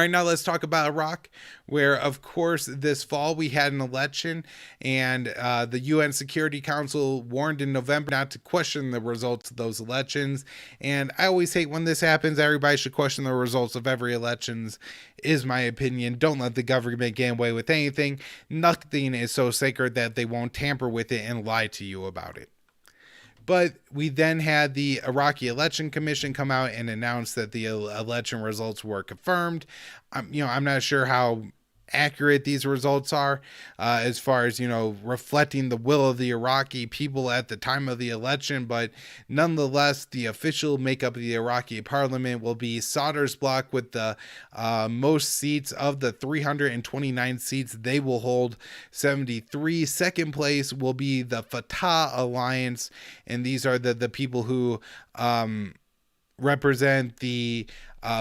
All right, now let's talk about Iraq, where, of course, this fall we had an election, and the UN Security Council warned in November not to question the results of those elections. And I always hate when this happens. Everybody should question the results of every elections, is my opinion. Don't let the government get away with anything. Nothing is so sacred that they won't tamper with it and lie to you about it. But we then had the Iraqi Election Commission come out and announce that the election results were confirmed. I'm not sure how accurate these results are, as far as reflecting the will of the Iraqi people at the time of the election, but nonetheless the official makeup of the Iraqi parliament will be Sadr's bloc with the most seats. Of the 329 seats, they will hold 73. Second place will be the Fatah alliance, and these are the people who represent the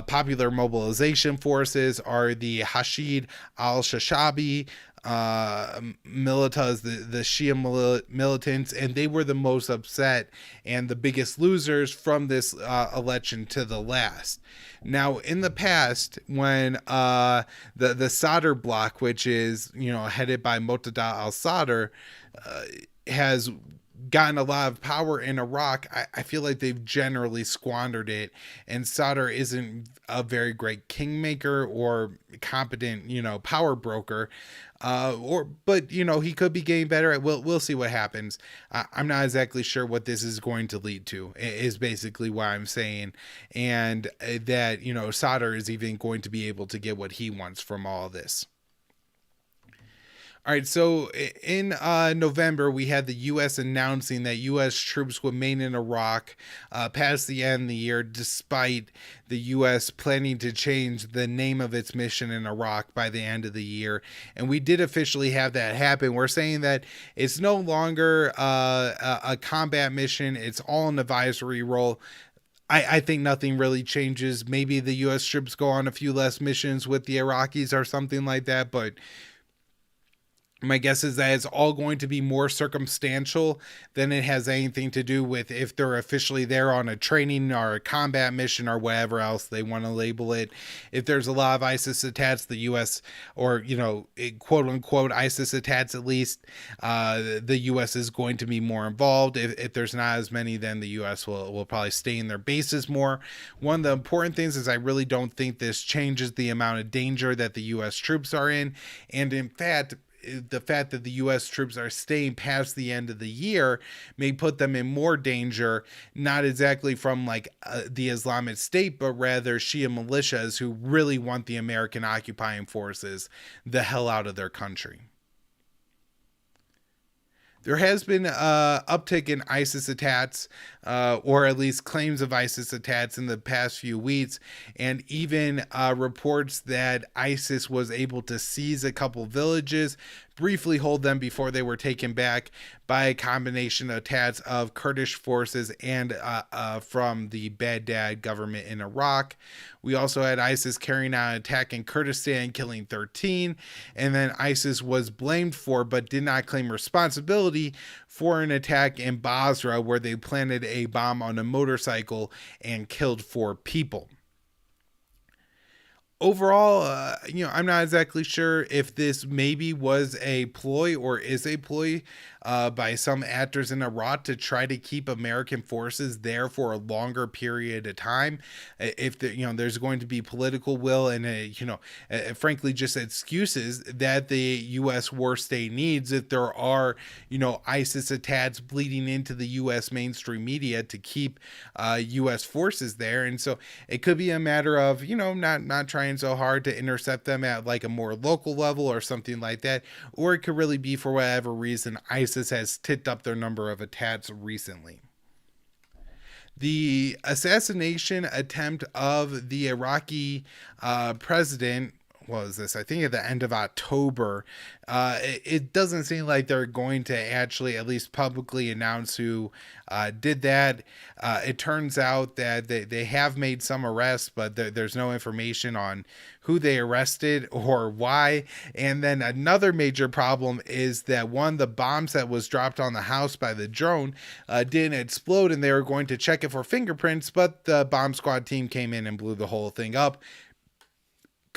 popular mobilization forces, are the Hashid al-Shashabi militas, the Shia militants, and they were the most upset and the biggest losers from this election to the last. Now, in the past, when the Sadr bloc, which is headed by Moqtada al-Sadr, has gotten a lot of power in Iraq, I feel like they've generally squandered it, and Sadr isn't a very great kingmaker or competent, power broker. But he could be getting better. We'll see what happens. I'm not exactly sure what this is going to lead to, is basically what I'm saying, and that Sadr is even going to be able to get what he wants from all of this. All right, so in November, we had the U.S. announcing that U.S. troops would remain in Iraq past the end of the year, despite the U.S. planning to change the name of its mission in Iraq by the end of the year. And we did officially have that happen. We're saying that it's no longer a combat mission. It's all an advisory role. I think nothing really changes. Maybe the U.S. troops go on a few less missions with the Iraqis or something like that, but my guess is that it's all going to be more circumstantial than it has anything to do with if they're officially there on a training or a combat mission or whatever else they want to label it. If there's a lot of ISIS attacks, the U.S. or, quote unquote ISIS attacks at least, the U.S. is going to be more involved. If there's not as many, then the U.S. will probably stay in their bases more. One of the important things is I really don't think this changes the amount of danger that the U.S. troops are in. And in fact, the fact that the U.S. troops are staying past the end of the year may put them in more danger, not exactly from the Islamic State, but rather Shia militias who really want the American occupying forces the hell out of their country. There has been an uptick in ISIS attacks, or at least claims of ISIS attacks in the past few weeks, and even reports that ISIS was able to seize a couple villages, briefly hold them before they were taken back by a combination of attacks of Kurdish forces and from the Baghdad government in Iraq. We also had ISIS carrying out an attack in Kurdistan, killing 13, and then ISIS was blamed for but did not claim responsibility for an attack in Basra where they planted a bomb on a motorcycle and killed 4 people. Overall, I'm not exactly sure if this maybe was a ploy or is a ploy by some actors in Iraq to try to keep American forces there for a longer period of time. If there's going to be political will and frankly just excuses that the U.S. war state needs, if there are ISIS attacks bleeding into the U.S. mainstream media to keep U.S. forces there, and so it could be a matter of not trying so hard to intercept them at a more local level or something like that, or it could really be for whatever reason ISIS has ticked up their number of attacks recently. The assassination attempt of the Iraqi president, what was this? I think at the end of October. It doesn't seem like they're going to actually at least publicly announce who did that. It turns out that they have made some arrests, but there's no information on who they arrested or why. And then another major problem is that one of the bombs that was dropped on the house by the drone didn't explode, and they were going to check it for fingerprints, but the bomb squad team came in and blew the whole thing up.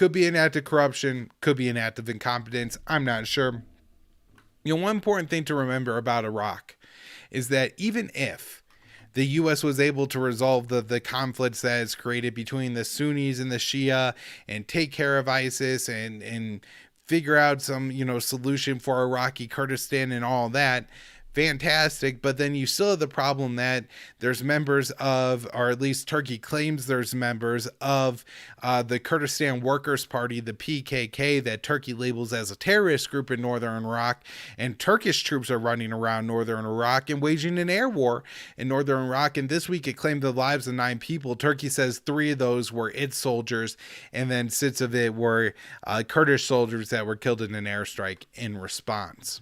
Could be an act of corruption, could be an act of incompetence. I'm not sure. One important thing to remember about Iraq is that even if the U.S. was able to resolve the conflicts that is created between the Sunnis and the Shia and take care of ISIS and figure out some, solution for Iraqi Kurdistan and all that, fantastic. But then you still have the problem that there's members of, or at least Turkey claims there's members of the Kurdistan Workers' Party, the PKK, that Turkey labels as a terrorist group in northern Iraq, and Turkish troops are running around northern Iraq and waging an air war in northern Iraq. And this week it claimed the lives of 9 people. Turkey says 3 of those were its soldiers, and then 6 of it were Kurdish soldiers that were killed in an airstrike in response.